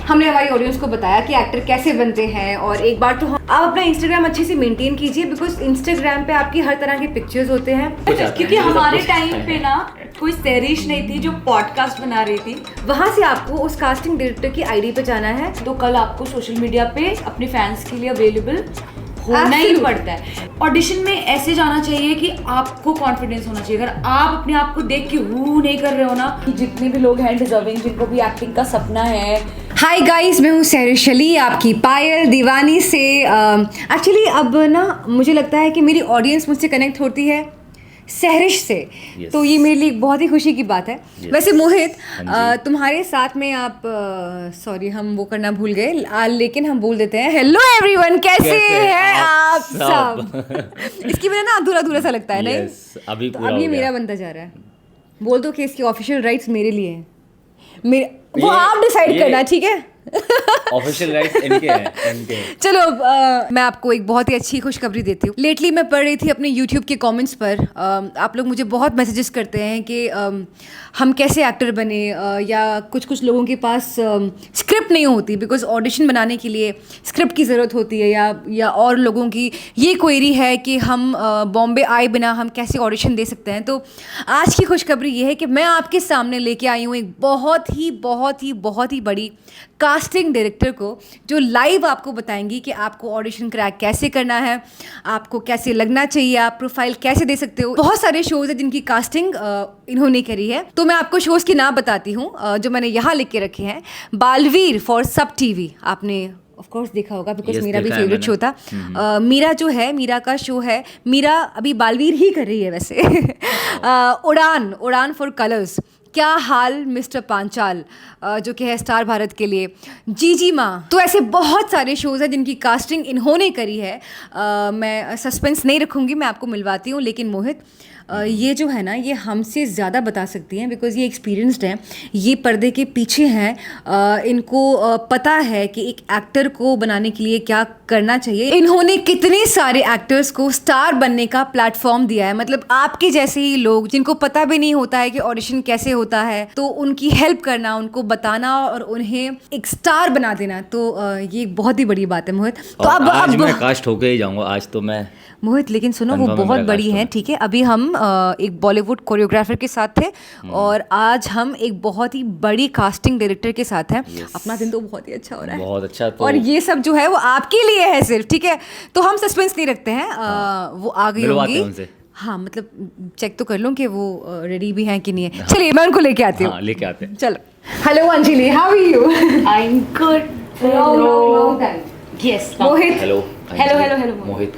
हमने हमारी ऑडियंस को बताया कि एक्टर कैसे बनते हैं। और एक बार तो आप अपना इंस्टाग्राम अच्छे से मेंटेन कीजिए, बिकॉज इंस्टाग्राम पे आपकी हर तरह के पिक्चर्स होते हैं। क्योंकि हमारे टाइम पे ना कोई सहरिश नहीं थी जो पॉडकास्ट बना रही थी। वहाँ से आपको उस कास्टिंग डायरेक्टर की आईडी पे जाना है। तो कल आपको सोशल मीडिया पे अपने फैंस के लिए अवेलेबल होना ही पड़ता है। ऑडिशन में ऐसे जाना चाहिए कि आपको कॉन्फिडेंस होना चाहिए। अगर आप अपने आप को देख के हू नहीं कर रहे हो ना, कि जितने भी लोग हैं डिजर्विंग, जिनको भी एक्टिंग का सपना है। हाय गाइस, मैं हूँ सहरिश अली, आपकी पायल दीवानी से। एक्चुअली अब ना मुझे लगता है कि मेरी ऑडियंस मुझसे कनेक्ट होती है सहरिश से। yes. तो ये मेरे लिए बहुत ही खुशी की बात है। yes. वैसे मोहित, तुम्हारे साथ में आप सॉरी हम वो करना भूल गए, लेकिन हम बोल देते हैं हेलो एवरीवन, कैसे हैं आप सब। इसकी वजह ना अधूरा अधूरा सा लगता है नहीं? अभी तो अब ये मेरा बनता जा रहा है। बोल दो कि इसके ऑफिशियल राइट्स मेरे लिए हैं, मेरे वो आप डिसाइड करना, ठीक है? ऑफिशियल राइट्स इनके हैं, इनके। चलो मैं आपको एक बहुत ही अच्छी खुशखबरी देती हूँ। लेटली मैं पढ़ रही थी अपने यूट्यूब के कमेंट्स पर, आप लोग मुझे बहुत मैसेजेस करते हैं कि हम कैसे एक्टर बने, या कुछ लोगों के पास स्क्रिप्ट नहीं होती, बिकॉज ऑडिशन बनाने के लिए स्क्रिप्ट की ज़रूरत होती है, या और लोगों की ये क्वेरी है कि हम बॉम्बे आए बिना हम कैसे ऑडिशन दे सकते हैं। तो आज की खुशखबरी ये है कि मैं आपके सामने लेके आई हूँ एक बहुत ही बड़ी कास्टिंग डायरेक्टर को, जो लाइव आपको बताएंगी कि आपको ऑडिशन क्रैक कैसे करना है, आपको कैसे लगना चाहिए, आप प्रोफाइल कैसे दे सकते हो। बहुत सारे शोज़ हैं जिनकी कास्टिंग इन्होंने करी है। तो मैं आपको शोज़ के नाम बताती हूँ जो मैंने यहाँ लिख के रखे हैं। बालवीर फॉर सब टीवी, आपने ऑफ कोर्स देखा होगा, बिकॉज मेरा भी फेवरेट शो था। मीरा जो है, मीरा का शो है, मीरा अभी बालवीर ही कर रही है वैसे। उड़ान फॉर कलर्स, क्या हाल मिस्टर पांचाल जो कि है स्टार भारत के लिए, जीजी माँ। तो ऐसे बहुत सारे शोज़ हैं जिनकी कास्टिंग इन्होंने करी है। मैं सस्पेंस नहीं रखूँगी, मैं आपको मिलवाती हूँ। लेकिन मोहित, ये जो है ना, ये हमसे ज़्यादा बता सकती हैं, बिकॉज ये एक्सपीरियंस्ड हैं, ये पर्दे के पीछे हैं, इनको पता है कि एक एक्टर को बनाने के लिए क्या करना चाहिए। इन्होंने कितने सारे एक्टर्स को स्टार बनने का प्लेटफॉर्म दिया है। मतलब आपके जैसे ही लोग जिनको पता भी नहीं होता है कि ऑडिशन कैसे होता है, तो उनकी हेल्प करना, उनको बताना और उन्हें एक स्टार बना देना, तो ये एक बहुत ही बड़ी बात है मोहित। तो आज मैं कास्ट होके ही जाऊंगा आज तो मैं मोहित, लेकिन सुनो, वो बहुत बड़ी हैं, ठीक है? अभी हम एक बॉलीवुड कोरियोग्राफर के साथ थे और आज हम एक बहुत ही बड़ी कास्टिंग डायरेक्टर के साथ हैं। अपना दिन तो बहुत ही अच्छा हो रहा है, बहुत अच्छा। तो और ये सब जो है वो आपके लिए है सिर्फ, ठीक है? तो हम सस्पेंस नहीं रखते हैं। वो आ गई होंगी। हाँ, मतलब चेक तो कर लूँ कि वो रेडी भी हैं कि नहीं है। चलिए मैं उनको लेके आती हूँ। लेके आते हैं, चलो। Hello Anjali, how are you? I am good. Yes Mohit. Hello Mohit.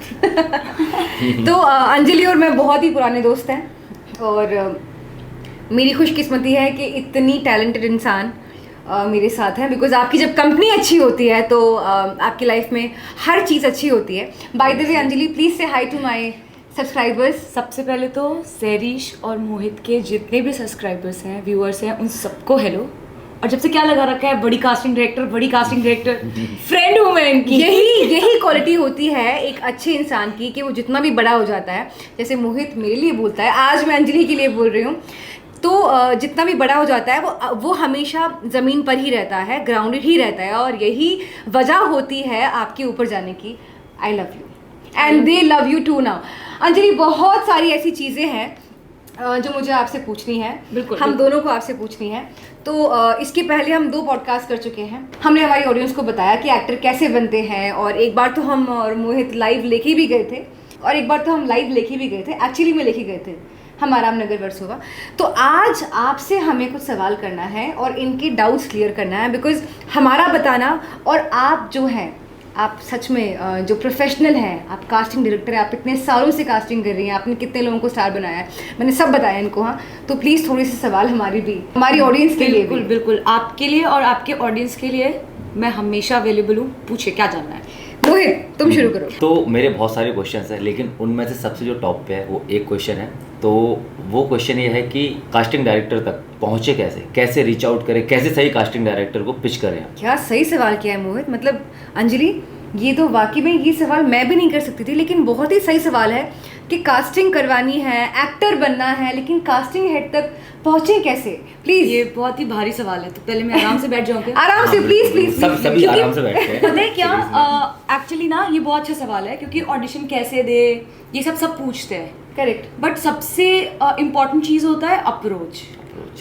तो अंजलि और मैं बहुत ही पुराने दोस्त हैं, और मेरी खुशकिस्मती है कि इतनी टैलेंटेड इंसान मेरे साथ हैं। बिकॉज आपकी जब कंपनी अच्छी होती है तो आपकी लाइफ में हर चीज़ अच्छी होती है। By the way Anjali, please से हाई टू माई सब्सक्राइबर्स। सबसे पहले तो सहरिश और मोहित के जितने भी सब्सक्राइबर्स हैं, व्यूअर्स हैं, उन सबको हेलो। और जब से क्या लगा रखा है, बड़ी कास्टिंग डायरेक्टर फ्रेंड हूँ मैं इनकी। यही क्वालिटी होती है एक अच्छे इंसान की, कि वो जितना भी बड़ा हो जाता है, जैसे मोहित मेरे लिए बोलता है, आज मैं अंजलि के लिए बोल रही हूँ, तो जितना भी बड़ा हो जाता है वो हमेशा ज़मीन पर ही रहता है, ग्राउंडेड ही रहता है, और यही वजह होती है आपके ऊपर जाने की। I love you and they love you too now. Anjali, बहुत सारी ऐसी चीज़ें हैं जो मुझे आपसे पूछनी है। बिल्कुल, हम दोनों को आपसे पूछनी है। तो इसके पहले हम 2 पॉडकास्ट कर चुके हैं। हमने हमारी ऑडियंस को बताया कि एक्टर कैसे बनते हैं, और एक बार तो हम और मोहित लाइव लेके भी गए थे, और एक बार तो हम लाइव लेके भी गए थे, एक्चुअली में लेके गए थे हम आरामनगर वर्सोवा। तो आज आपसे हमें कुछ सवाल करना है और इनके डाउट्स क्लियर करना है, बिकॉज हमारा बताना, और आप जो हैं, आप सच में जो प्रोफेशनल हैं, आप कास्टिंग डायरेक्टर हैं, आप इतने सालों से कास्टिंग कर रही हैं, आपने कितने लोगों को स्टार बनाया है, मैंने सब बताया इनको। हाँ, तो प्लीज़ थोड़े से सवाल हमारी ऑडियंस के लिए। बिल्कुल आपके लिए और आपके ऑडियंस के लिए मैं हमेशा अवेलेबल हूँ। पूछे, क्या जानना है? मोहित, तुम शुरू करो। तो मेरे बहुत सारे क्वेश्चंस हैं, लेकिन उनमें से सबसे जो टॉप पे है वो एक क्वेश्चन है। तो वो क्वेश्चन ये है कि कास्टिंग डायरेक्टर तक पहुँचे कैसे रीच आउट करें, कैसे सही कास्टिंग डायरेक्टर को पिच करें? क्या सही सवाल किया है मोहित। मतलब अंजलि, ये तो वाकई में ये सवाल मैं भी नहीं कर सकती थी, लेकिन बहुत ही सही सवाल है कि कास्टिंग करवानी है, एक्टर बनना है, लेकिन कास्टिंग हेड तक पहुंचे कैसे? प्लीज। ये बहुत ही भारी सवाल है, तो पहले मैं आराम से बैठ जाऊंगी। आराम से प्लीज प्लीज। सभी आराम से बैठते हैं। पता है क्या, एक्चुअली ना ये बहुत अच्छा सवाल है, क्योंकि ऑडिशन कैसे दे ये सब पूछते हैं। करेक्ट। बट सबसे इम्पोर्टेंट चीज़ होता है अप्रोच।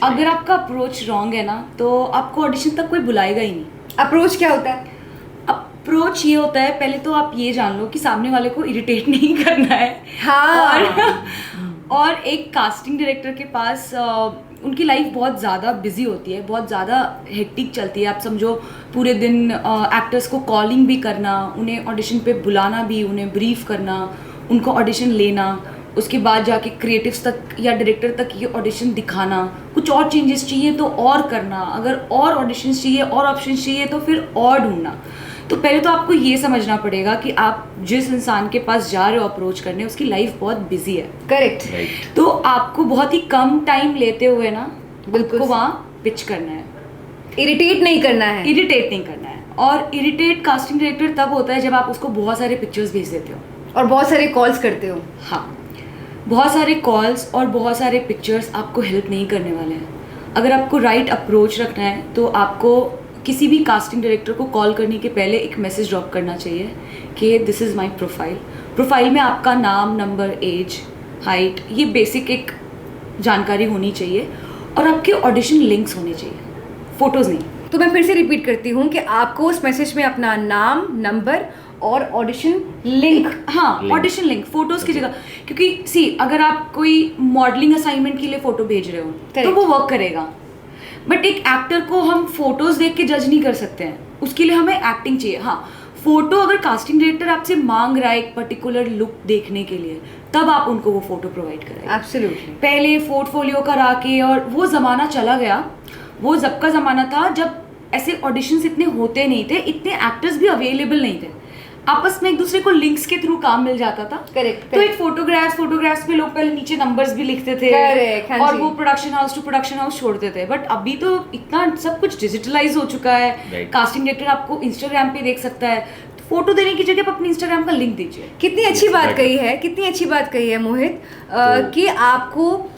अगर आपका अप्रोच रॉन्ग है ना, तो आपको ऑडिशन तक कोई बुलाएगा ही नहीं। अप्रोच क्या होता है? अप्रोच ये होता है, पहले तो आप ये जान लो कि सामने वाले को इरिटेट नहीं करना है। हाँ। और एक कास्टिंग डायरेक्टर के पास उनकी लाइफ बहुत ज़्यादा बिजी होती है, बहुत ज़्यादा हेक्टिक चलती है। आप समझो पूरे दिन एक्टर्स को कॉलिंग भी करना, उन्हें ऑडिशन पे बुलाना भी, उन्हें ब्रीफ करना, उनको ऑडिशन लेना, उसके बाद जाके क्रिएटिव्स तक या डायरेक्टर तक ये ऑडिशन दिखाना, कुछ और चेंजेस चाहिए तो और करना, अगर और ऑडिशंस चाहिए और ऑप्शंस चाहिए तो फिर और ढूंढना। तो पहले तो आपको ये समझना पड़ेगा कि आप जिस इंसान के पास जा रहे हो अप्रोच करने, उसकी लाइफ बहुत बिजी है। करेक्ट। तो आपको बहुत ही कम टाइम लेते हुए ना बिल्कुल को वहाँ पिच करना है, इरिटेट नहीं करना है। इरिटेट नहीं करना है। और इरिटेट कास्टिंग डायरेक्टर तब होता है जब आप उसको बहुत सारे पिक्चर्स भेज देते हो और बहुत सारे कॉल्स करते हो। हाँ, बहुत सारे कॉल्स और बहुत सारे पिक्चर्स आपको हेल्प नहीं करने वाले हैं। अगर आपको राइट अप्रोच रखना है तो आपको किसी भी कास्टिंग डायरेक्टर को कॉल करने के पहले एक मैसेज ड्रॉप करना चाहिए कि this is my profile. Profile में आपका नाम, नंबर, एज, हाइट, ये बेसिक एक जानकारी होनी चाहिए, और आपके ऑडिशन लिंक्स होने चाहिए, फोटोज़ नहीं। तो मैं फिर से रिपीट करती हूँ कि आपको उस मैसेज में अपना नाम, नंबर और ऑडिशन लिंक। हाँ, ऑडिशन लिंक, फोटोज की जगह। क्योंकि अगर आप कोई मॉडलिंग असाइनमेंट के लिए फोटो भेज रहे हो तो वो वर्क करेगा, बट एक एक्टर को हम फोटोज देख के जज नहीं कर सकते हैं, उसके लिए हमें एक्टिंग चाहिए। हाँ, फोटो अगर कास्टिंग डायरेक्टर आपसे मांग रहा है एक पर्टिकुलर लुक देखने के लिए, तब आप उनको वो फोटो प्रोवाइड करें। एब्सोल्युटली। पहले पोर्टफोलियो करा के, और वो ज़माना चला गया। वो जब का ज़माना था जब ऐसे ऑडिशंस इतने होते नहीं थे, इतने एक्टर्स भी अवेलेबल नहीं थे, आपस में एक दूसरे को लिंक्स के थ्रू काम मिल जाता था। करेक्ट। तो एक फोटोग्राफ्स में लोग पहले नीचे नंबर्स भी लिखते थे। Correct, हाँ और जी। वो production house to production house छोड़ते थे। बट अभी तो इतना सब कुछ डिजिटलाइज हो चुका है। Right. कास्टिंग डायरेक्टर आपको इंस्टाग्राम पे देख सकता है, फोटो देने की जगह आप अपने इंस्टाग्राम का लिंक दीजिए। कितनी अच्छी बात कही है, कितनी अच्छी बात कही है मोहित, कि आपको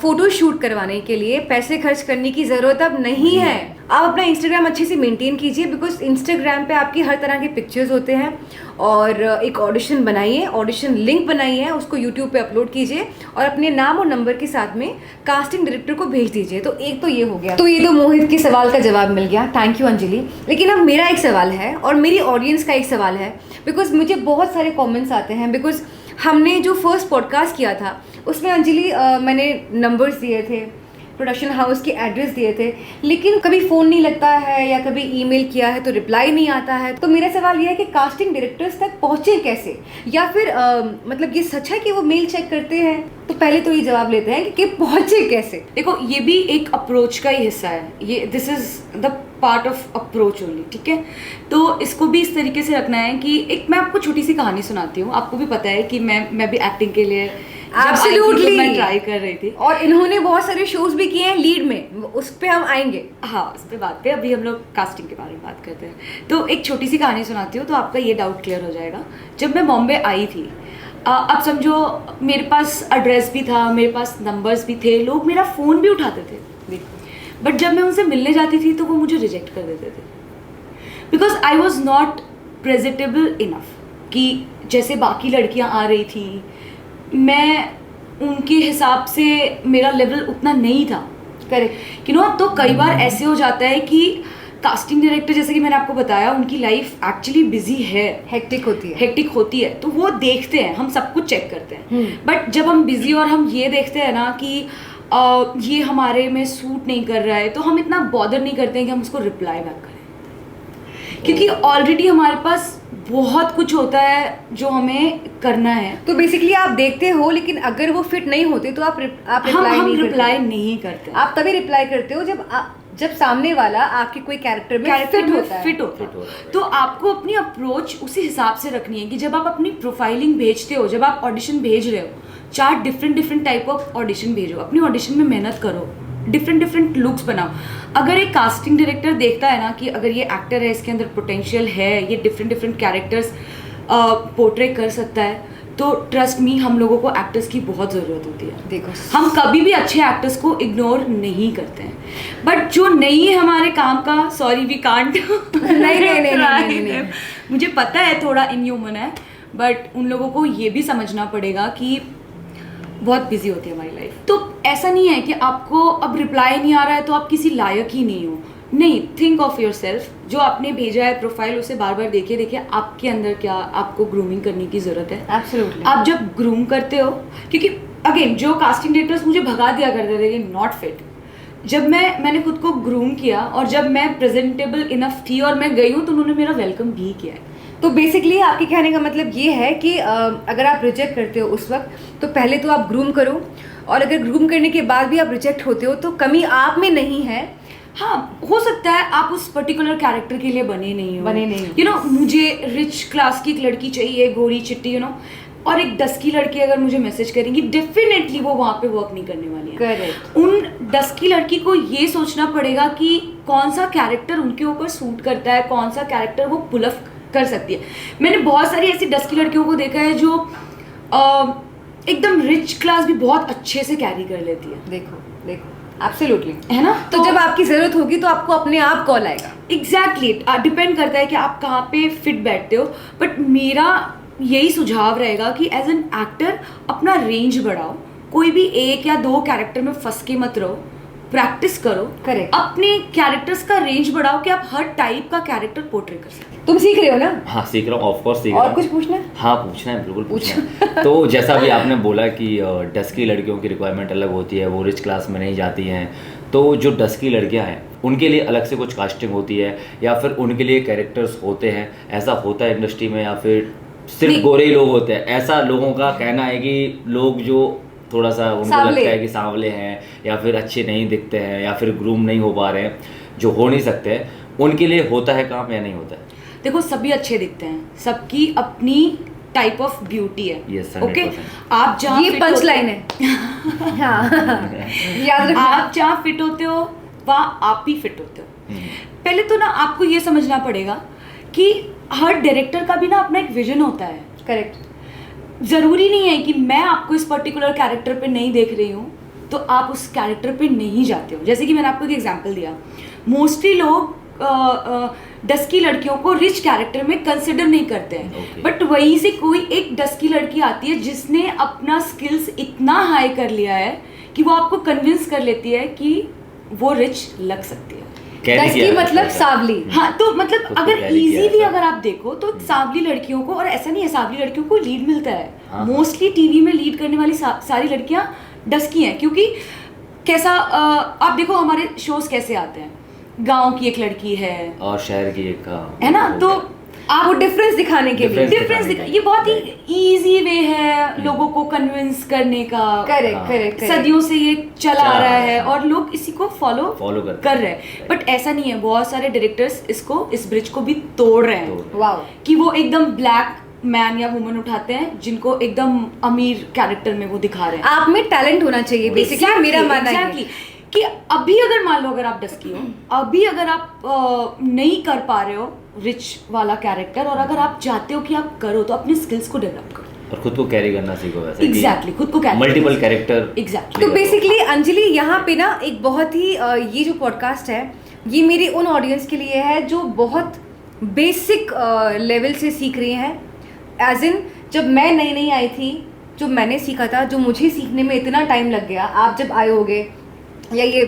फोटो शूट करवाने के लिए पैसे खर्च करने की ज़रूरत अब नहीं है। आप अपना इंस्टाग्राम अच्छे से मेंटेन कीजिए, बिकॉज इंस्टाग्राम पे आपकी हर तरह के पिक्चर्स होते हैं। और एक ऑडिशन बनाइए, ऑडिशन लिंक बनाइए, उसको यूट्यूब पे अपलोड कीजिए और अपने नाम और नंबर के साथ में कास्टिंग डायरेक्टर को भेज दीजिए। तो एक तो ये हो गया, तो ये तो मोहित के सवाल का जवाब मिल गया, थैंक यू अंजलि। लेकिन अब मेरा एक सवाल है और मेरी ऑडियंस का एक सवाल है, बिकॉज मुझे बहुत सारे कॉमेंट्स आते हैं। बिकॉज हमने जो फर्स्ट पॉडकास्ट किया था उसमें अंजलि मैंने नंबर्स दिए थे, प्रोडक्शन हाउस के एड्रेस दिए थे, लेकिन कभी फ़ोन नहीं लगता है या कभी ईमेल किया है तो रिप्लाई नहीं आता है। तो मेरा सवाल यह है कि कास्टिंग डायरेक्टर्स तक पहुँचे कैसे, या फिर मतलब ये सच है कि वो मेल चेक करते हैं? तो पहले तो ये जवाब लेते हैं कि पहुँचे कैसे। देखो, ये भी एक अप्रोच का ही हिस्सा है, ये this is the part of approach only, ठीक है। तो इसको भी इस तरीके से रखना है कि एक मैं आपको छोटी सी कहानी सुनाती हूँ। आपको भी पता है कि मैं भी एक्टिंग के लिए Absolutely. मैं ट्राई कर रही थी, और इन्होंने बहुत सारे शोज भी किए हैं लीड में, उस पर हम आएंगे। हाँ, उस पे बात पे अभी हम लोग कास्टिंग के बारे में बात करते हैं। तो एक छोटी सी कहानी सुनाती हूँ तो आपका ये डाउट क्लियर हो जाएगा। जब मैं बॉम्बे आई थी, अब समझो मेरे पास एड्रेस भी था, मेरे पास नंबर्स भी थे, लोग मेरा फ़ोन भी उठाते थे, बट जब मैं उनसे मिलने जाती थी तो वो मुझे रिजेक्ट कर देते थे, because I was not presentable enough. कि जैसे बाकी लड़कियाँ आ रही थी, मैं उनके हिसाब से मेरा लेवल उतना नहीं था। करेक्ट। तो कई बार ऐसे हो जाता है कि कास्टिंग डायरेक्टर, जैसे कि मैंने आपको बताया, उनकी लाइफ एक्चुअली बिजी है, हेक्टिक होती है, तो वो देखते हैं, हम सब कुछ चेक करते हैं। बट जब हम बिजी और हम ये देखते हैं ना कि ये हमारे में सूट नहीं कर रहा है, तो हम इतना बॉदर नहीं करते हैं कि हम उसको रिप्लाई बैक करें, क्योंकि ऑलरेडी हमारे पास बहुत कुछ होता है जो हमें करना है। तो बेसिकली आप देखते हो, लेकिन अगर वो फिट नहीं होते तो आप रिप्लाई नहीं करते। आप तभी रिप्लाई करते हो जब सामने वाला आपके कोई कैरेक्टर में फिट होता है। तो आपको अपनी अप्रोच उसी हिसाब से रखनी है कि जब आप अपनी प्रोफाइलिंग भेजते हो, जब आप ऑडिशन भेज रहे हो, 4 डिफरेंट टाइप ऑफ ऑडिशन भेजो, अपनी ऑडिशन में मेहनत करो, डिफरेंट डिफरेंट लुक्स बनाओ। अगर एक कास्टिंग डायरेक्टर देखता है ना कि अगर ये एक्टर है, इसके अंदर पोटेंशियल है, ये डिफरेंट डिफरेंट कैरेक्टर्स पोर्ट्रे कर सकता है, तो ट्रस्ट मी हम लोगों को एक्टर्स की बहुत ज़रूरत होती है। देखो हम कभी भी अच्छे एक्टर्स को इग्नोर नहीं करते हैं, बट जो नहीं है हमारे काम का, सॉरी वी कांट नहीं। मुझे पता है थोड़ा इनह्यूमन है, बट उन लोगों को ये भी समझना पड़ेगा कि बहुत बिजी होती है हमारी लाइफ। तो ऐसा नहीं है कि आपको अब रिप्लाई नहीं आ रहा है तो आप किसी लायक ही नहीं हो, नहीं। थिंक ऑफ योर सेल्फ, जो आपने भेजा है प्रोफाइल उसे बार बार देखिए आपके अंदर क्या आपको ग्रूमिंग करने की ज़रूरत है। एब्सोल्युटली। आप जब ग्रूम करते हो, क्योंकि अगेन जो कास्टिंग डायरेक्टर्स मुझे भगा दिया करते थे कि नॉट फिट, जब मैंने खुद को ग्रूम किया और जब मैं प्रेजेंटेबल इनफ थी और मैं गई हूँ तो उन्होंने मेरा वेलकम भी किया है। तो बेसिकली आपके कहने का मतलब ये है कि अगर आप रिजेक्ट करते हो उस वक्त, तो पहले तो आप ग्रूम करो, और अगर ग्रूम करने के बाद भी आप रिजेक्ट होते हो तो कमी आप में नहीं है। हाँ, हो सकता है आप उस पर्टिकुलर कैरेक्टर के लिए बने नहीं हो। यू नो मुझे रिच क्लास की एक लड़की चाहिए, गोरी चिट्टी, यू नो, और एक 10 की लड़की अगर मुझे मैसेज करेंगी, डेफिनेटली वो वहाँ पे वर्क नहीं करने वाली है। करेक्ट। उन 10 की लड़की को ये सोचना पड़ेगा कि कौन सा कैरेक्टर उनके ऊपर सूट करता है, कौन सा कैरेक्टर वो पुल ऑफ कर सकती है। मैंने बहुत सारी ऐसी 10 की लड़कियों को देखा है जो एकदम रिच क्लास भी बहुत अच्छे से कैरी कर लेती है। देखो एब्सोल्युटली, है ना। तो जब आपकी जरूरत होगी तो आपको अपने आप कॉल आएगा। एग्जैक्टली, डिपेंड करता है कि आप कहाँ पे फिट बैठते हो। बट मेरा यही सुझाव रहेगा कि एज एन एक्टर अपना रेंज बढ़ाओ, कोई भी एक या दो कैरेक्टर में फंस के मत रहो, प्रैक्टिस करो। करेक्ट। अपने कैरेक्टर्स का रेंज बढ़ाओ कि आप हर टाइप का कैरेक्टर पोर्ट्रे कर सकते तुम सीख रहे हो ना? हाँ सीख रहा हूँ, ऑफ कोर्स सीख रहा और हूँ। कुछ पूछना है? हाँ पूछना है, बिल्कुल पूछना है। तो जैसा भी आपने बोला कि डस्की लड़कियों की रिक्वायरमेंट अलग होती है, वो रिच क्लास में नहीं जाती हैं, तो जो डस्की लड़कियां हैं उनके लिए अलग से कुछ कास्टिंग होती है या फिर उनके लिए कैरेक्टर्स होते हैं, ऐसा होता है इंडस्ट्री में, या फिर सिर्फ गोरे ही लोग होते हैं? ऐसा लोगों का कहना है कि लोग जो थोड़ा सा उनको लगता है कि सांवले हैं या फिर अच्छे नहीं दिखते हैं या फिर ग्रूम नहीं हो पा रहे हैं, जो हो नहीं सकते हैं, उनके लिए होता है काम या नहीं होता है? देखो सभी अच्छे दिखते हैं, सबकी अपनी टाइप ऑफ ब्यूटी है। Yes, 100%। ओके, आप जहाँ ये fit पंच होते- लाइन है। हाँ, याद रखना। आप जहाँ फिट होते हो वहाँ आप भी फिट होते हो। पहले तो ना आपको ये समझना पड़ेगा कि हर डायरेक्टर का भी ना अपना एक विजन होता है। करेक्ट। ज़रूरी नहीं है कि मैं आपको इस पर्टिकुलर कैरेक्टर पे नहीं देख रही हूँ तो आप उस कैरेक्टर पे नहीं जाते हो। जैसे कि मैंने आपको एक एग्जांपल दिया, मोस्टली लोग डस्की लड़कियों को रिच कैरेक्टर में कंसिडर नहीं करते हैं। Okay. बट वहीं से कोई एक डस्की लड़की आती है जिसने अपना स्किल्स इतना हाई कर लिया है कि वो आपको कन्विंस कर लेती है कि वो रिच लग सकती है। डस्की मतलब सांवली। हाँ, तो मतलब खुद को अगर carry किया इजीली ऐसा। अगर आप देखो तो सांवली लड़कियों को, और ऐसा नहीं है सांवली लड़कियों को लीड मिलता है, हाँ। मोस्टली टीवी में लीड करने वाली सारी लड़कियां डस्की हैं। क्योंकि कैसा आप देखो हमारे शोज कैसे आते हैं, गांव की एक लड़की है और शहर की एक है ना, तो आप वो डिफरेंस दिखाने के लिए। डिफरेंस ये बहुत ही इजी वे है लोगों को कन्विंस करने का। करेक्ट हाँ। करेक्ट। सदियों से ये चला आ रहा है और लोग इसी को फॉलो करते कर रहे हैं। बट ऐसा नहीं है, बहुत सारे डायरेक्टर्स इस ब्रिज को भी तोड़ रहे हैं वाओ। कि वो एकदम ब्लैक मैन या वुमन उठाते हैं जिनको एकदम अमीर कैरेक्टर में वो दिखा रहे हैं। आप में टैलेंट होना चाहिए बेसिकली, मेरा मानना है। Exactly. कि अभी अगर मान लो अगर आप डस्की हो, अभी अगर आप नहीं कर पा रहे हो रिच वाला कैरेक्टर, और अगर आप चाहते हो कि आप करो तो अपने स्किल्स को डेवलप करो और खुद को कैरी करना सीखो। वैसे एग्जैक्टली, खुद को मल्टीपल कैरेक्टर। एग्जैक्टली। तो बेसिकली अंजलि यहाँ पे ना एक बहुत ही ये जो पॉडकास्ट है ये मेरी उन ऑडियंस के लिए है जो बहुत बेसिक लेवल से सीख रही हैं। एज इन जब मैं नई नई आई थी, जो मैंने सीखा था, जो मुझे सीखने में इतना टाइम लग गया, आप जब आए होगे या ये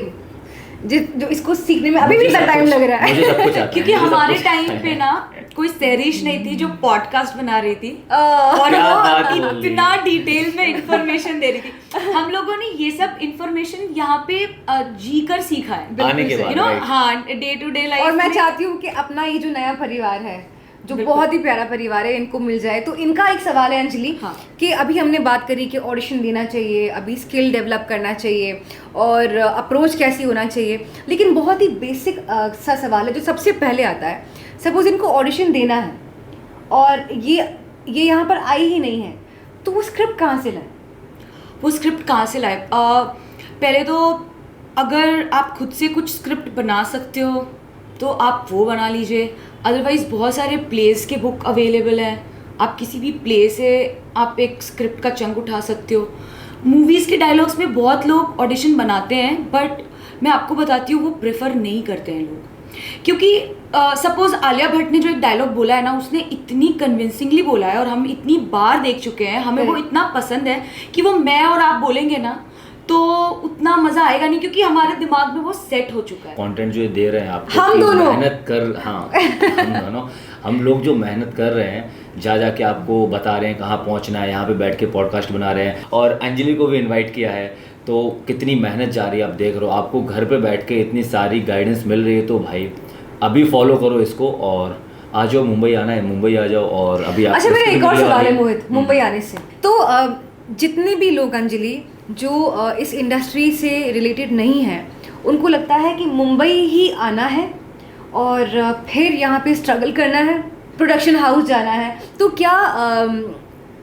जो इसको सीखने में अभी भी इतना टाइम लग रहा है। मुझे सब कुछ आता है। क्योंकि मुझे सब हमारे कुछ टाइम आता है। पे ना कोई सैरिश नहीं थी जो पॉडकास्ट बना रही थी और और क्या बात वो बोल रही इतना डिटेल में इंफॉर्मेशन दे रही थी। हम लोगों ने ये सब इंफॉर्मेशन यहाँ पे जी कर सीखा है आने के बाद, यू नो। right. हाँ, डे टू डे लाइफ। और मैं चाहती हूँ कि अपना ये जो नया परिवार है, जो बिल्कुल। बहुत ही प्यारा परिवार है, इनको मिल जाए। तो इनका एक सवाल है अंजलि, हाँ। कि अभी हमने बात करी कि ऑडिशन देना चाहिए, अभी स्किल डेवलप करना चाहिए और अप्रोच कैसी होना चाहिए, लेकिन बहुत ही बेसिक सा सवाल है जो सबसे पहले आता है। सपोज इनको ऑडिशन देना है और ये यहाँ पर आई ही नहीं है, तो वो स्क्रिप्ट कहाँ से लाए? वो स्क्रिप्ट कहाँ से लाए? पहले तो अगर आप खुद से कुछ स्क्रिप्ट बना सकते हो तो आप वो बना लीजिए, अदरवाइज़ बहुत सारे प्लेस के बुक अवेलेबल हैं, आप किसी भी प्ले से आप एक स्क्रिप्ट का चंक उठा सकते हो। मूवीज़ के डायलॉग्स में बहुत लोग ऑडिशन बनाते हैं, बट मैं आपको बताती हूँ वो प्रेफर नहीं करते हैं लोग, क्योंकि सपोज आलिया भट्ट ने जो एक डायलॉग बोला है ना, उसने इतनी कन्विंसिंगली बोला है और हम इतनी बार देख चुके हैं, हमें वो इतना पसंद है कि वो मैं और आप बोलेंगे ना तो उतना मजा आएगा नहीं, क्योंकि हमारे दिमाग में वो सेट हो चुका है। कंटेंट जो ये दे रहे हैं आपको, हम कि दोनों मेहनत कर, हाँ हम दोनों, हम लोग जो मेहनत कर रहे हैं, जा जाके आपको बता रहे हैं कहाँ पहुँचना है, यहाँ पे बैठ के पॉडकास्ट बना रहे हैं, और अंजलि को भी इनवाइट किया है, तो कितनी मेहनत जा रही है आप देख रहे हो, आपको घर पे बैठ के इतनी सारी गाइडेंस मिल रही है, तो भाई अभी फॉलो करो इसको और आ जाओ, मुंबई आना है मुंबई आ जाओ। और अभी आप अच्छा, मेरा एक और सवाल है मोहित, मुंबई आने से तो जितने भी लोग अंजलि जो इस इंडस्ट्री से रिलेटेड नहीं है, उनको लगता है कि मुंबई ही आना है और फिर यहाँ पे स्ट्रगल करना है, प्रोडक्शन हाउस जाना है, तो क्या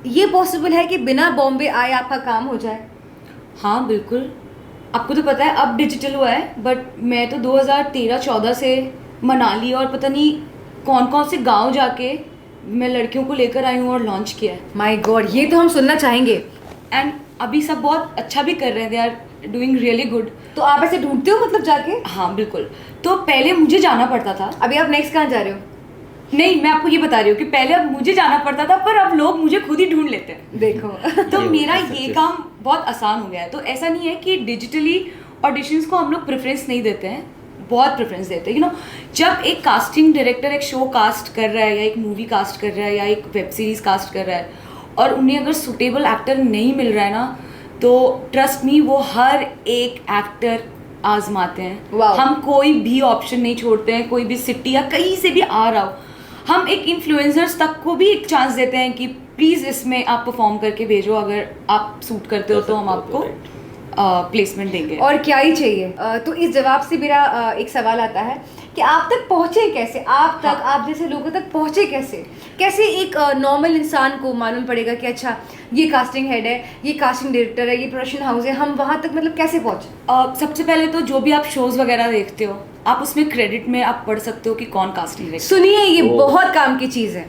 ये पॉसिबल है कि बिना बॉम्बे आए आपका काम हो जाए? हाँ बिल्कुल, आपको तो पता है अब डिजिटल हुआ है, बट मैं तो 2013-14 से मनाली और पता नहीं कौन कौन से गांव जाके मैं लड़कियों को लेकर आई हूँ और लॉन्च किया है। माय गॉड, ये तो हम सुनना चाहेंगे। एंड अभी सब बहुत अच्छा भी कर रहे हैं, they are doing really good. तो आप ऐसे ढूंढते हो मतलब जाके? हाँ बिल्कुल, तो पहले मुझे जाना पड़ता था। अभी आप नेक्स्ट कहाँ जा रहे हो? नहीं, मैं आपको ये बता रही हूँ कि पहले अब मुझे जाना पड़ता था, पर अब लोग मुझे खुद ही ढूंढ लेते हैं। देखो तो ये मेरा होता है ये success। काम बहुत आसान हो गया है। तो ऐसा नहीं है कि डिजिटली ऑडिशंस को हम लोग प्रेफरेंस नहीं देते हैं, बहुत प्रेफरेंस देते हैं। यू नो, जब एक कास्टिंग डायरेक्टर एक शो कास्ट कर रहा है या एक मूवी कास्ट कर रहा है या एक वेब सीरीज कास्ट कर रहा है और उन्हें अगर सुटेबल एक्टर नहीं मिल रहा है ना, तो ट्रस्ट मी वो हर एक एक्टर आजमाते हैं। Wow। हम कोई भी ऑप्शन नहीं छोड़ते हैं, कोई भी सिटी या कहीं से भी आ रहा हो, हम एक इन्फ्लुएंसर्स तक को भी एक चांस देते हैं कि प्लीज़ इसमें आप परफॉर्म करके भेजो, अगर आप सूट करते हो तो हम आपको प्लेसमेंट देंगे। और क्या ही चाहिए। तो इस जवाब से मेरा एक सवाल आता है कि आप तक पहुँचे कैसे, आप तक आप जैसे लोगों तक पहुँचे कैसे? कैसे एक नॉर्मल इंसान को मालूम पड़ेगा कि अच्छा ये कास्टिंग हेड है, ये कास्टिंग डायरेक्टर है, ये प्रोडक्शन हाउस है, हम वहाँ तक मतलब कैसे पहुँचे? सबसे पहले तो जो भी आप शोज वगैरह देखते हो, आप उसमें क्रेडिट में आप पढ़ सकते हो कि कौन कास्टिंग डायरेक्टर। सुनिए, ये ओ। बहुत काम की चीज़ है।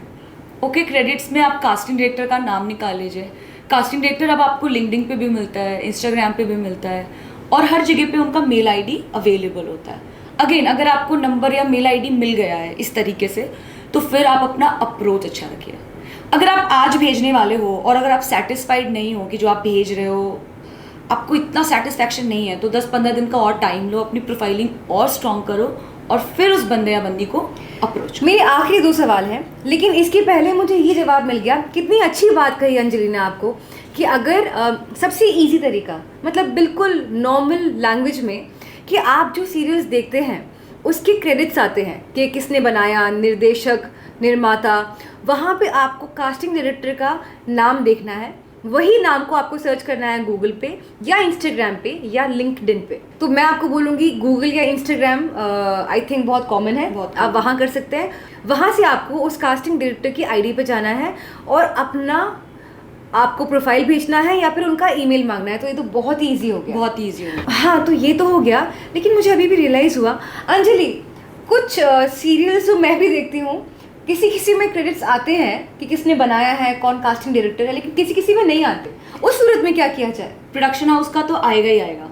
ओके, क्रेडिट्स में आप कास्टिंग डायरेक्टर का नाम निकाल लीजिए। कास्टिंग डायरेक्टर अब आपको लिंक्डइन पे भी मिलता है, इंस्टाग्राम पे भी मिलता है, और हर जगह पे उनका मेल आईडी अवेलेबल होता है। अगेन, अगर आपको नंबर या मेल आईडी मिल गया है इस तरीके से, तो फिर आप अपना अप्रोच अच्छा रखिए। अगर आप आज भेजने वाले हो और अगर आप सेटिस्फाइड नहीं हो कि जो आप भेज रहे हो, आपको इतना सेटिस्फैक्शन नहीं है, तो 10-15 दिन का और टाइम लो, अपनी प्रोफाइलिंग और स्ट्रॉन्ग करो और फिर उस बंदे या बंदी को अप्रोच। मेरे आखिरी 2 सवाल हैं, लेकिन इसके पहले मुझे ये जवाब मिल गया। कितनी अच्छी बात कही अंजलि ने आपको कि अगर सबसे इजी तरीका, मतलब बिल्कुल नॉर्मल लैंग्वेज में, कि आप जो सीरियल्स देखते हैं उसके क्रेडिट्स आते हैं कि किसने बनाया, निर्देशक, निर्माता, वहाँ पे आपको कास्टिंग डायरेक्टर का नाम देखना है, वही नाम को आपको सर्च करना है गूगल पे या इंस्टाग्राम पे या लिंक्डइन पे। तो मैं आपको बोलूँगी गूगल या इंस्टाग्राम आई थिंक बहुत कॉमन है, आप वहाँ कर सकते हैं। वहाँ से आपको उस कास्टिंग डायरेक्टर की आईडी पे जाना है और अपना आपको प्रोफाइल भेजना है या फिर उनका ईमेल मांगना है। तो ये तो बहुत ही ईजी हो गया, बहुत ईजी हो गया। हाँ, तो ये तो हो गया। लेकिन मुझे अभी भी रियलाइज़ हुआ अंजलि, कुछ सीरियल्स जो मैं भी देखती हूँ, किसी किसी में क्रेडिट्स आते हैं कि किसने बनाया है, कौन कास्टिंग डायरेक्टर है, लेकिन किसी किसी में नहीं आते। उस सूरत में क्या किया जाए? प्रोडक्शन हाउस का तो आएगा ही आएगा।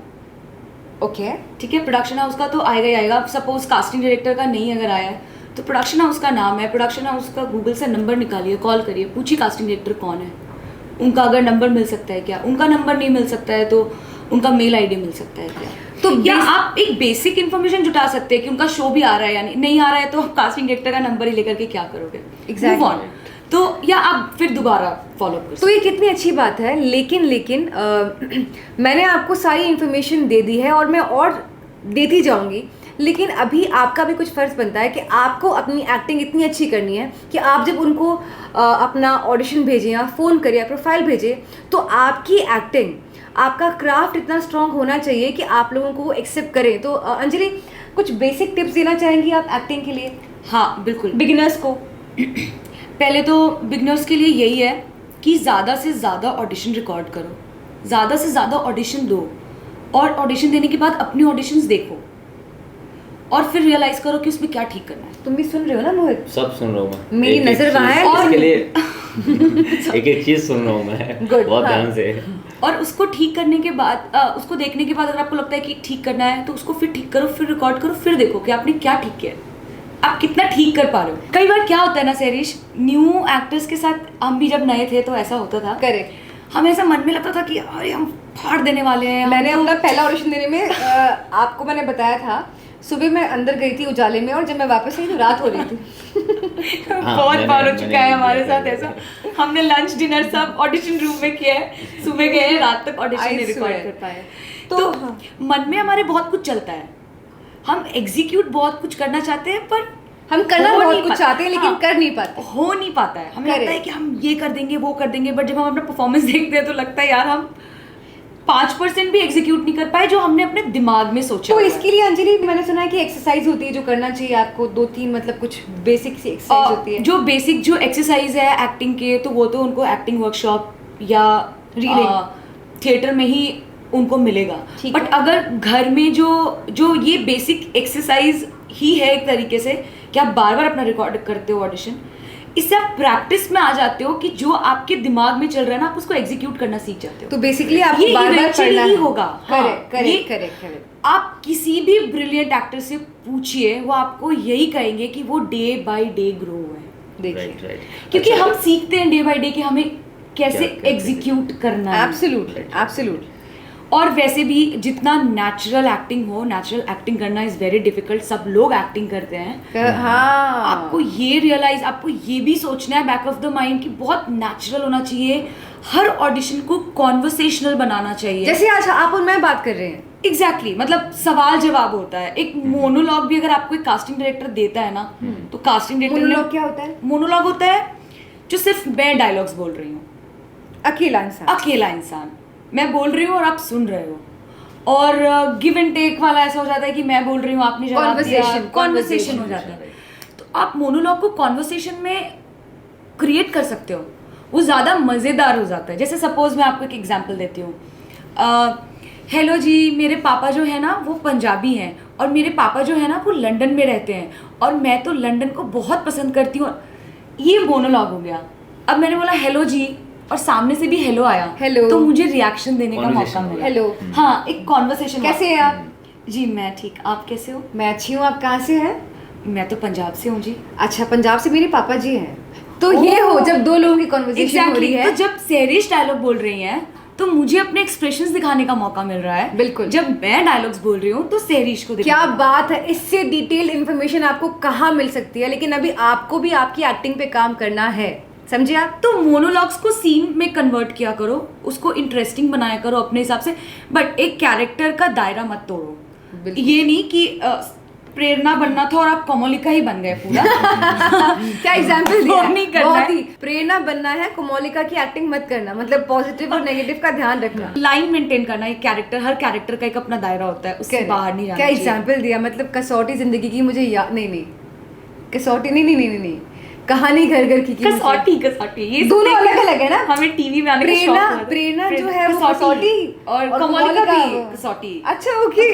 ओके, ठीक है, प्रोडक्शन हाउस का तो आएगा ही आएगा। सपोज कास्टिंग डायरेक्टर का नहीं अगर आया है, तो प्रोडक्शन हाउस का नाम है, प्रोडक्शन हाउस का गूगल से नंबर निकालिए, कॉल करिए, पूछिए कास्टिंग डायरेक्टर कौन है, उनका अगर नंबर मिल सकता है क्या, उनका नंबर नहीं मिल सकता है तो उनका मेल आईडी मिल सकता है क्या। तो या आप एक बेसिक इन्फॉर्मेशन जुटा सकते हैं कि उनका शो भी आ रहा है या नहीं आ रहा है, तो आप कास्टिंग डायरेक्टर का नंबर ही लेकर के क्या करोगे। Exactly। Move on। तो या आप फिर दोबारा फॉलो करो। तो ये कितनी अच्छी बात है। लेकिन मैंने आपको सारी इन्फॉर्मेशन दे दी है और मैं और देती जाऊंगी, लेकिन अभी आपका भी कुछ फ़र्ज़ बनता है कि आपको अपनी एक्टिंग इतनी अच्छी करनी है कि आप जब उनको अपना ऑडिशन भेजें या फ़ोन करें या प्रोफाइल भेजें, तो आपकी एक्टिंग, आपका क्राफ्ट इतना स्ट्रॉन्ग होना चाहिए कि आप लोगों को वो एक्सेप्ट करें। तो अंजलि, कुछ बेसिक टिप्स देना चाहेंगी आप एक्टिंग के लिए? हाँ बिल्कुल, बिगिनर्स को। पहले तो बिगनर्स के लिए यही है कि ज़्यादा से ज़्यादा ऑडिशन रिकॉर्ड करो, ज़्यादा से ज़्यादा ऑडिशन दो। और ऑडिशन देने के बाद अपनी ऑडिशंस देखो और फिर रियलाइज करो कि उसमें क्या ठीक करना है। तुम भी सुन रहे हो ना मोहित? सब सुन रहा हूँ मैं, मेरी एक-एक नजर वहाँ चीज़, है। इसके लिए एक एक चीज सुन रहा हूँ मैं Good, बहुत हाँ। ध्यान से। और उसको ठीक करने के बाद उसको देखने के बाद अगर आपको लगता है कि ठीक करना है तो उसको फिर ठीक करो, फिर रिकॉर्ड करो, फिर देखो कि आपने क्या ठीक किया है, आप कितना ठीक कर पा रहे हो। कई बार क्या होता है ना सैरिश, न्यू एक्टर्स के साथ हम भी जब नए थे तो ऐसा होता था, करेक्ट। हमें ऐसा मन में लगता था कि अरे हम फाड़ देने वाले हैं। मैंने अपना पहला ऑडिशन देने में आपको मैंने बताया था, सुबह मैं अंदर गई थी उजाले में और जब मैं वापस आई तो रात हो रही थी। बहुत बार हो चुका है हमारे मैंने साथ किया ऐसा। हमने लंच डिनर सब ऑडिशन रूम में किया है, सुबह गए हैं, रात तक ऑडिशन I नहीं रिकॉर्ड swear. कर पाए। तो तो मन में हमारे बहुत कुछ चलता है, हम एग्जीक्यूट बहुत कुछ करना चाहते हैं पर हम करना हो बहुत नहीं कुछ पाता। चाहते हैं लेकिन हाँ, कर नहीं पाते। हो नहीं पाता है। हमें लगता है Correct. कि हम ये कर देंगे वो कर देंगे, बट जब हम अपना परफॉर्मेंस देखते हैं तो लगता है यार हम 5% भी एग्जीक्यूट नहीं कर पाए जो हमने अपने दिमाग में सोचा तो हुआ है। इसके लिए अंजलि मैंने सुना है कि एक्सरसाइज होती है जो करना चाहिए आपको, 2-3 मतलब कुछ बेसिक सी एक्सरसाइज होती है। जो बेसिक जो एक्सरसाइज है एक्टिंग के, तो वो तो उनको एक्टिंग वर्कशॉप या Reading. थिएटर में ही उनको मिलेगा। ठीक बट है। अगर घर में जो ये बेसिक एक्सरसाइज ही है एक तरीके से कि आप बार बार अपना रिकॉर्ड करते हो ऑडिशन, इससे आप प्रैक्टिस में आ जाते हो कि जो आपके दिमाग में चल रहा है ना आप उसको एग्जीक्यूट करना सीख जाते हो। तो बेसिकली आपको ये बार-बार eventually पढ़ना ही है। होगा। करेक्ट हाँ, ये- करेक्ट। आप किसी भी ब्रिलियंट एक्टर से पूछिए, वो आपको यही कहेंगे कि वो डे बाय डे ग्रो है। देखिए राइट। क्योंकि हम सीखते हैं डे बाय डे कि हमें कैसे क्या करते हैं। एग्जीक्यूट करना है। एब्सोल्युटली। और वैसे भी जितना नेचुरल एक्टिंग हो, नेचुरल एक्टिंग करना इज वेरी डिफिकल्ट। सब लोग एक्टिंग करते हैं। हाँ, आपको ये रियलाइज, आपको ये भी सोचना है बैक ऑफ द माइंड कि बहुत नेचुरल होना चाहिए। हर ऑडिशन को कॉन्वर्सेशनल बनाना चाहिए। जैसे आज आप और मैं बात कर रहे हैं। एग्जैक्टली मतलब सवाल जवाब होता है। एक मोनोलॉग भी अगर आपको एक कास्टिंग डायरेक्टर देता है ना, तो कास्टिंग डायरेक्टर मोनोलॉग क्या होता है? मोनोलॉग होता है जो सिर्फ मैं डायलॉग्स बोल रही हूँ, अकेला इंसान। अकेला इंसान, मैं बोल रही हूँ और आप सुन रहे हो। और गिव एंड टेक वाला ऐसा हो जाता है कि मैं बोल रही हूँ आपने जवाब दिया, कॉन्वर्सेशन हो जाता है। तो आप मोनोलॉग को कॉन्वर्सेशन में क्रिएट कर सकते हो, वो ज़्यादा मज़ेदार हो जाता है। जैसे सपोज मैं आपको एक एग्जांपल देती हूँ। हेलो जी, मेरे पापा जो है ना वो पंजाबी हैं और मेरे पापा जो है ना वो लंदन में रहते हैं और मैं तो लंदन को बहुत पसंद करती हूँ। ये मोनोलॉग हो गया। अब मैंने बोला हेलो जी और सामने से भी हेलो आया, Hello. तो मुझे रिएक्शन देने का मौका Conversation मिला। Hello. हाँ, एक कॉन्वर्सेशन। कैसे हैं आप? जी मैं ठीक, आप कैसे हो? मैं अच्छी हूँ। आप कहाँ से हैं? मैं तो पंजाब से हूँ जी। अच्छा, पंजाब से मेरे पापा जी हैं। तो ये हो जब दो लोगों की कॉन्वर्सेशन हो रही Exactly. है। तो जब सैरिश डायलॉग बोल रही हैं तो मुझे अपने एक्सप्रेशंस दिखाने का मौका मिल रहा है। बिल्कुल। जब मैं डायलॉग्स बोल रही हूँ तो सैरिश को क्या दिखाना। बात है! इससे डिटेल इन्फॉर्मेशन आपको कहाँ मिल सकती है? लेकिन अभी आपको भी आपकी एक्टिंग पे काम करना है, समझे आप? तो मोनोलॉग्स को सीन में कन्वर्ट किया करो, उसको इंटरेस्टिंग बनाया करो अपने हिसाब से, बट एक कैरेक्टर का दायरा मत तोड़ो। बिल्कुल। ये नहीं कि प्रेरणा बनना था और आप कोमोलिका ही बन गए पूरा। क्या एग्जाम्पल दिया वो है? नहीं करना बहुत है। ही प्रेरणा बनना है, कोमोलिका की एक्टिंग मत करना, मतलब पॉजिटिव और नेगेटिव का ध्यान रखना। लाइन मेंटेन करना। एक कैरेक्टर, हर कैरेक्टर का एक अपना दायरा होता है, उससे बाहर नहीं जाना क्या चाहिए। एग्जाम्पल दिया, मतलब कसौटी जिंदगी की मुझे याद नहीं, कसौटी नहीं, कहानी घर घर की कसौटी ये दोनों सब अलग अलग है ना। हमें टीवी में आने का शौक हुआ था। प्रेरणा जो है वो कसौटी और कोमोलिका भी कसौटी। अच्छा, ओके।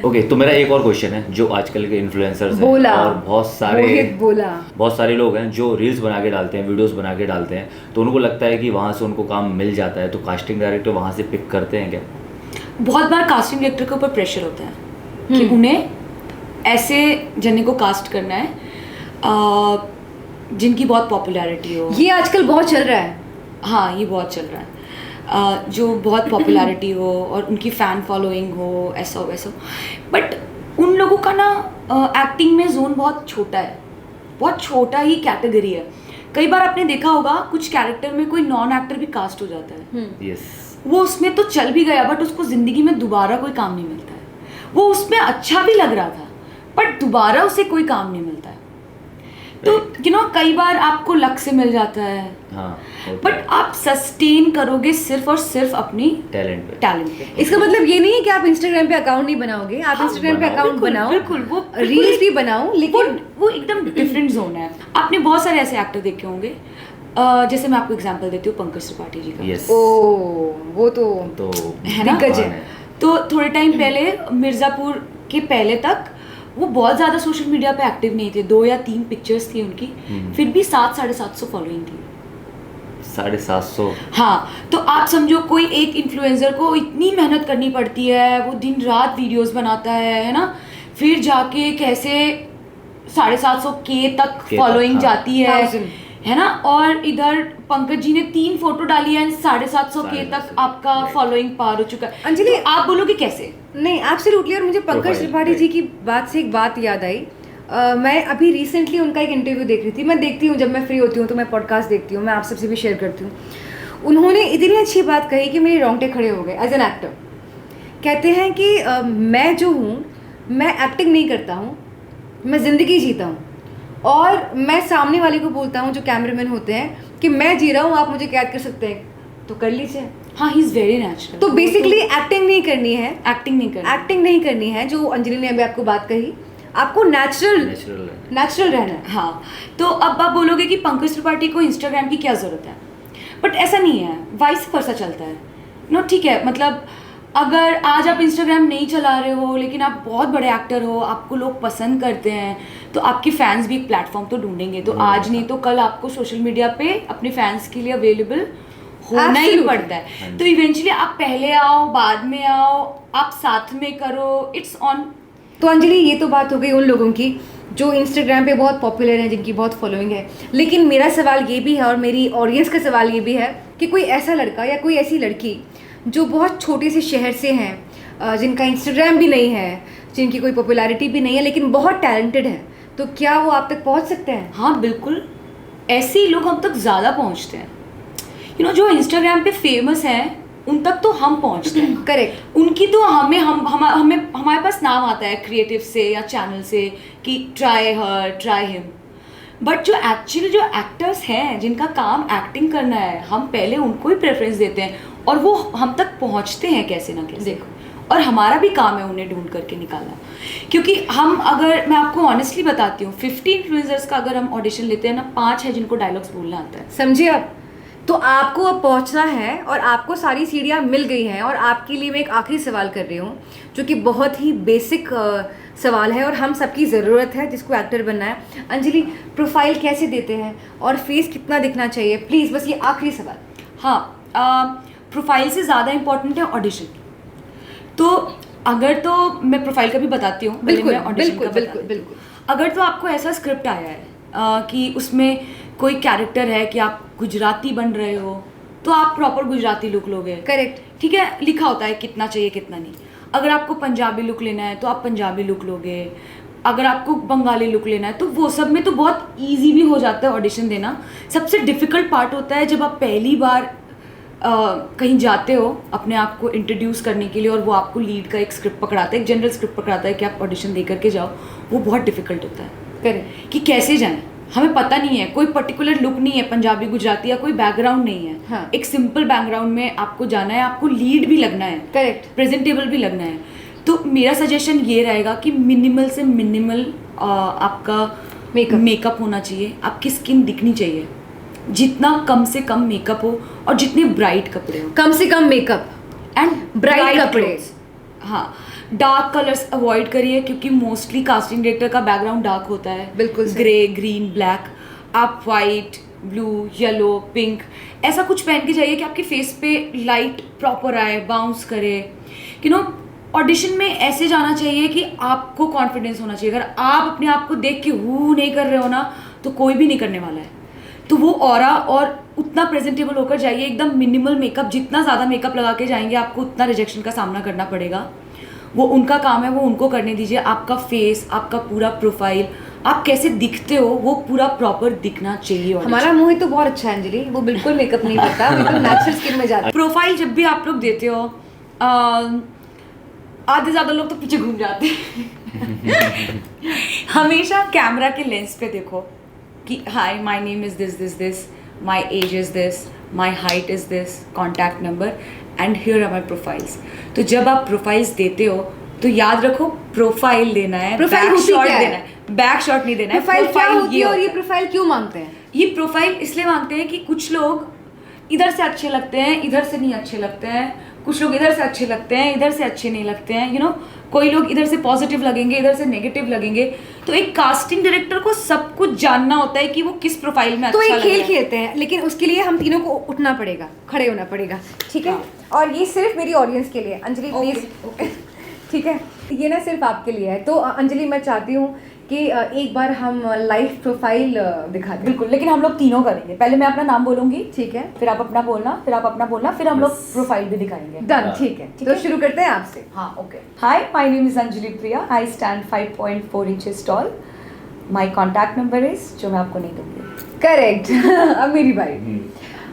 ओके, तो मेरा एक और क्वेश्चन है। जो आजकल के इन्फ्लुएंसर्स हैं बोला और मोहित बोला, बहुत सारे लोग हैं जो रील्स बना के डालते हैं, वीडियोस बना के डालते हैं, तो उनको लगता है कि वहाँ से उनको काम मिल जाता है, तो कास्टिंग डायरेक्टर वहाँ से पिक करते हैं क्या? बहुत बार कास्टिंग डायरेक्टर के ऊपर प्रेशर होता है कि उन्हें ऐसे जने को कास्ट करना है जिनकी बहुत पॉपुलैरिटी हो। ये आजकल बहुत चल रहा है। हाँ, ये बहुत चल रहा है। जो बहुत पॉपुलैरिटी हो और उनकी फ़ैन फॉलोइंग हो, ऐसा हो वैसा हो। बट उन लोगों का ना एक्टिंग में जोन बहुत छोटा है, बहुत छोटा ही कैटेगरी है। कई बार आपने देखा होगा कुछ कैरेक्टर में कोई नॉन एक्टर भी कास्ट हो जाता है। यस, वो उसमें तो चल भी गया बट उसको ज़िंदगी में दोबारा कोई काम नहीं मिलता है। वो उसमें अच्छा भी लग रहा था बट दोबारा उसे कोई काम नहीं मिलता है। तो कई बार आपको लक से मिल जाता है, हाँ, बट आप सस्टेन करोगे सिर्फ और सिर्फ अपनी टैलेंट पे। इसका मतलब ये नहीं है कि आप इंस्टाग्राम पे अकाउंट नहीं बनाओगे, आप इंस्टाग्राम पे अकाउंट बिल्कुल, बनाओ, बिल्कुल, वो रील्स भी बनाओ, लेकिन वो एकदम डिफरेंट जोन है। आपने बहुत सारे ऐसे एक्टर देखे होंगे, जैसे मैं आपको एग्जांपल देती हूँ पंकज त्रिपाठी जी का। यस, ओ वो तो तो है ना? दिग्गज है। तो थोड़े टाइम पहले मिर्ज़ापुर के पहले तक वो बहुत ज़्यादा सोशल मीडिया पे एक्टिव नहीं थे, 2 या 3 पिक्चर्स थी उनकी, फिर भी 700-750 फॉलोइंग थी। 750। हाँ, तो आप समझो कोई एक इन्फ्लुएंसर को इतनी मेहनत करनी पड़ती है, वो दिन रात वीडियोस बनाता है ना, फिर जाके कैसे 750K तक फॉलोइंग हाँ। जाती है ना। और इधर पंकज जी ने 3 फोटो डाली है, 750K तक आपका फॉलोइंग पार हो चुका है। अंजलि, तो आप बोलोगे कैसे? नहीं, एब्सोल्युटली। और मुझे पंकज Profile, त्रिपाठी जी की बात से एक बात याद आई। मैं अभी रिसेंटली उनका एक इंटरव्यू देख रही थी। मैं देखती हूँ जब मैं फ्री होती हूँ तो मैं पॉडकास्ट देखती हूँ, मैं आप सबसे भी शेयर करती हूँ। उन्होंने इतनी अच्छी बात कही कि मेरे रोंगटे खड़े हो गए एज एन एक्टर। कहते हैं कि मैं जो हूँ, मैं एक्टिंग नहीं करता हूँ, मैं ज़िंदगी जीता हूँ। और मैं सामने वाले को बोलता हूँ, जो कैमरामैन होते हैं, कि मैं जी रहा हूँ, आप मुझे कैद कर सकते हैं तो कर लीजिए। हाँ, ही इज़ वेरी नेचुरल। तो बेसिकली एक्टिंग नहीं करनी है, एक्टिंग नहीं करनी है। जो अंजलि ने अभी आपको बात कही, आपको नेचुरल रहना है। हाँ, तो अब आप बोलोगे कि पंकज त्रिपाठी को इंस्टाग्राम की क्या ज़रूरत है, बट ऐसा नहीं है, वाइस वर्सा चलता है नो। ठीक है, मतलब अगर आज आप इंस्टाग्राम नहीं चला रहे हो लेकिन आप बहुत बड़े एक्टर हो, आपको लोग पसंद करते हैं, तो आपके फैंस भी एक प्लेटफॉर्म तो ढूंढेंगे। तो आज नहीं तो कल आपको सोशल मीडिया पे अपने फैंस के लिए अवेलेबल होना ही पड़ता है। तो इवेंचुअली आप पहले आओ, बाद में आओ, आप साथ में करो, इट्स ऑन। तो अंजलि, ये तो बात हो गई उन लोगों की जो इंस्टाग्राम पे बहुत पॉपुलर हैं, जिनकी बहुत फॉलोइंग है। लेकिन मेरा सवाल ये भी है, और मेरी ऑडियंस का सवाल ये भी है, कि कोई ऐसा लड़का या कोई ऐसी लड़की जो बहुत छोटे से शहर से हैं, जिनका इंस्टाग्राम भी नहीं है, जिनकी कोई पॉपुलैरिटी भी नहीं है, लेकिन बहुत टैलेंटेड है, तो क्या वो आप तक पहुंच सकते हैं? हाँ बिल्कुल, ऐसे ही लोग हम तक ज़्यादा पहुंचते हैं। जो इंस्टाग्राम पे फेमस हैं उन तक तो हम पहुंचते हैं। करेक्ट। उनकी तो हमारे पास नाम आता है क्रिएटिव से या चैनल से कि try her, try him. But जो एक्चुअली जो एक्टर्स हैं, जिनका काम एक्टिंग करना है, हम पहले उनको ही प्रेफरेंस देते हैं, और वो हम तक पहुंचते हैं कैसे ना कैसे। देखो, और हमारा भी काम है उन्हें ढूंढ करके निकालना। क्योंकि हम, अगर मैं आपको ऑनेस्टली बताती हूँ, 50 इन्फ्लुएंसर्स का अगर हम ऑडिशन लेते हैं ना, 5 है जिनको डायलॉग्स बोलना आता है। समझिए आप। तो आपको अब पहुंचना है, और आपको सारी सीढ़ियां मिल गई हैं। और आपके लिए मैं एक आखिरी सवाल कर रही हूँ, जो कि बहुत ही बेसिक सवाल है, और हम सबकी ज़रूरत है जिसको एक्टर बनना है। अंजलि, प्रोफाइल कैसे देते हैं और फेस कितना दिखना चाहिए? प्लीज़, बस ये आखिरी सवाल। हाँ, प्रोफाइल से ज़्यादा इम्पोर्टेंट है ऑडिशन। तो अगर, तो मैं प्रोफाइल का भी बताती हूँ, बिल्कुल बिल्कुल। अगर तो आपको ऐसा स्क्रिप्ट आया है कि उसमें कोई कैरेक्टर है कि आप गुजराती बन रहे हो, तो आप प्रॉपर गुजराती लुक लोगे। करेक्ट। ठीक है, लिखा होता है कितना चाहिए कितना नहीं। अगर आपको पंजाबी लुक लेना है तो आप पंजाबी लुक लोगे। अगर आपको बंगाली लुक लेना है तो वो सब में तो बहुत ईजी भी हो जाता है ऑडिशन देना। सबसे डिफ़िकल्ट पार्ट होता है जब आप पहली बार कहीं जाते हो अपने आप को इंट्रोड्यूस करने के लिए, और वो आपको लीड का एक स्क्रिप्ट पकड़ाता है, एक जनरल स्क्रिप्ट पकड़ाता है कि आप ऑडिशन दे करके जाओ। वो बहुत डिफ़िकल्ट होता है। करेक्ट। कि कैसे जाएं, हमें पता नहीं है, कोई पर्टिकुलर लुक नहीं है, पंजाबी गुजराती या कोई बैकग्राउंड नहीं है। हाँ। एक सिंपल बैकग्राउंड में आपको जाना है, आपको लीड भी लगना है, करेक्ट, प्रेजेंटेबल भी लगना है। तो मेरा सजेशन ये रहेगा कि मिनिमल से मिनिमल आपका मेकअप होना चाहिए, आपकी स्किन दिखनी चाहिए, जितना कम से कम मेकअप हो और जितने ब्राइट कपड़े हो। कम से कम मेकअप एंड ब्राइट कपड़े। हाँ, डार्क कलर्स अवॉइड करिए, क्योंकि मोस्टली कास्टिंग डायरेक्टर का बैकग्राउंड डार्क होता है। बिल्कुल ग्रे, ग्रीन, ब्लैक। आप वाइट, ब्लू, येलो, पिंक ऐसा कुछ पहन के जाइए कि आपके फेस पे लाइट प्रॉपर आए, बाउंस करे। ऑडिशन में ऐसे जाना चाहिए कि आपको कॉन्फिडेंस होना चाहिए। अगर आप अपने आप को देख के हू नहीं कर रहे हो ना, तो कोई भी नहीं करने वाला है। तो वो ऑरा और उतना प्रेजेंटेबल होकर जाइए, एकदम मिनिमल मेकअप। जितना ज़्यादा मेकअप लगा के जाएंगे आपको उतना रिजेक्शन का सामना करना पड़ेगा। वो उनका काम है, वो उनको करने दीजिए। आपका फेस, आपका पूरा प्रोफाइल, आप कैसे दिखते हो वो पूरा प्रॉपर दिखना चाहिए। हमारा मोहित तो बहुत अच्छा है अंजलि, वो बिल्कुल मेकअप नहीं करता, बिल्कुल नेचुरल स्किन में जाता है। प्रोफाइल जब भी आप लोग देते हो, आधे ज़्यादा लोग तो पीछे घूम जाते हैं। हमेशा कैमरा के लेंस पे देखो कि hi, my name is this, my age is this, my height is this, contact number, and here are my profiles. तो जब आप प्रोफाइल्स देते हो तो याद रखो, प्रोफाइल देना है, प्रोफाइल बैक शॉट देना है, बैक शॉट नहीं देना है। प्रोफाइल क्या होती है और ये प्रोफाइल क्यों मांगते हैं? ये प्रोफाइल इसलिए मांगते हैं कि कुछ लोग इधर से अच्छे लगते हैं, इधर से नहीं अच्छे लगते हैं। कुछ लोग इधर से अच्छे लगते हैं, इधर से अच्छे नहीं लगते हैं, यू नो कोई लोग इधर से पॉजिटिव लगेंगे, इधर से नेगेटिव लगेंगे। तो एक कास्टिंग डायरेक्टर को सब कुछ जानना होता है कि वो किस प्रोफाइल में तो अच्छा एक लग खेल रहा है। खेलते हैं, लेकिन उसके लिए हम तीनों को उठना पड़ेगा, खड़े होना पड़ेगा, ठीक है? और ये सिर्फ मेरी ऑडियंस के लिए है। अंजलि प्लीज, ठीक है? ये ना सिर्फ आपके लिए है। तो अंजलि, मैं चाहती हूँ कि एक बार हम लाइव प्रोफाइल दिखा दें। बिल्कुल, लेकिन हम लोग तीनों करेंगे। पहले मैं अपना नाम बोलूंगी, ठीक है, फिर आप अपना बोलना, फिर आप अपना बोलना, फिर हम लोग प्रोफाइल भी दिखाएंगे। डन, ठीक है। ठीक तो है? शुरू करते हैं आपसे। हाँ, okay. Hi, my name is Anjali Priya. I stand 5.4 inches tall. My contact number is, जो मैं आपको नहीं दूंगी। करेक्ट। अब मेरी बारी।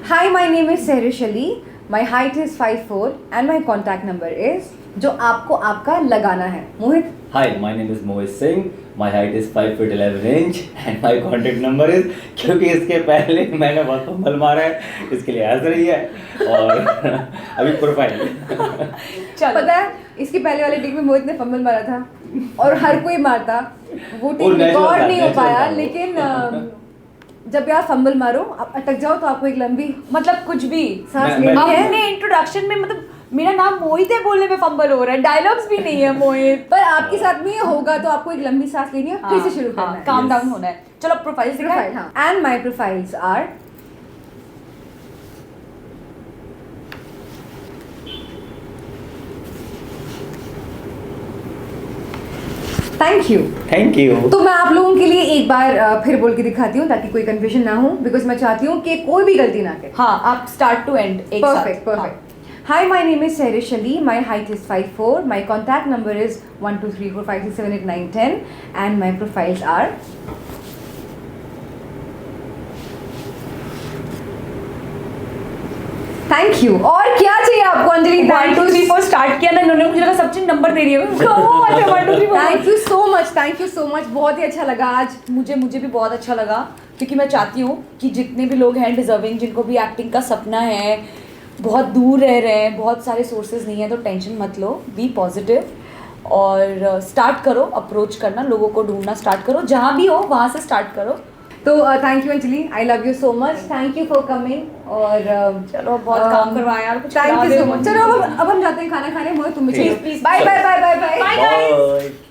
Hi, my name is Sahrish Ali. My height is 5'4" and my contact number is, जो आपको आपका लगाना है। मोहित। Hi, my name is Mohit Singh. My height is 5'11" and my contact number is, क्योंकि इसके पहले मैंने बहुत फंबल मारा है, इसके लिए हंस रही है। और अभी प्रोफाइल पता है, इसके पहले वाले टेक में मोहित ने फंबल मारा था और हर कोई मारता, वो टेक natural रिकॉर्ड था, नहीं हो natural पाया। था वो। लेकिन जब यार फंबल मारो, आप अटक जाओ तो आपको एक लंबी मतलब कुछ भी सांस मैं- लेनी है। अपने इंट्रोडक्शन में, मतलब मेरा नाम मोहित है बोलने में फंबल हो रहा है, डायलॉग्स भी नहीं है मोहित। पर आपके साथ में ये होगा तो आपको एक लंबी सांस लेनी है, फिर से शुरू करना है। काम डाउन होना है। चलो प्रोफाइल प्रोफाइल, हाँ। And my profiles are, thank you. तो मैं आप लोगों के लिए एक बार फिर बोल के दिखाती हूँ ताकि कोई कंफ्यूजन ना हो, बिकॉज मैं चाहती हूँ कि कोई भी गलती ना करे। हाँ, आप स्टार्ट टू एंड एक Perfect, perfect. Hi, my name is Serish Ali. My height is 5'4". My contact number is 1 2 3 4 5 6 7 8 9 10, and my profiles are. Thank you. और क्या चाहिए आपको अंजलि? 1 2 3 4 स्टार्ट किया ना इन्होंने, मुझे लगा सब चीज नंबर दे रही है। 1 2 3 4। Thank you so much. Thank you so much. बहुत ही अच्छा लगा आज। मुझे भी बहुत अच्छा लगा, क्योंकि मैं चाहती हूँ कि जितने भी लोग हैं डिजर्विंग, जिनको भी एक्टिंग का सपना है, बहुत दूर रह रहे हैं, बहुत सारे सोर्सेज नहीं है, तो टेंशन मत लो, बी पॉजिटिव और स्टार्ट करो, अप्रोच करना, लोगों को ढूंढना स्टार्ट करो, जहाँ भी हो वहाँ से स्टार्ट करो। तो thank you Anjali, I love you so much, thank you for coming. और चलो बहुत काम करवाया यार, कुछ थैंक खिला यू दे सो मुझे। मच। चलो अब हम जाते हैं खाना खाने। मोहित तुम भी ठीक है। चलो, bye bye bye bye bye. Bye.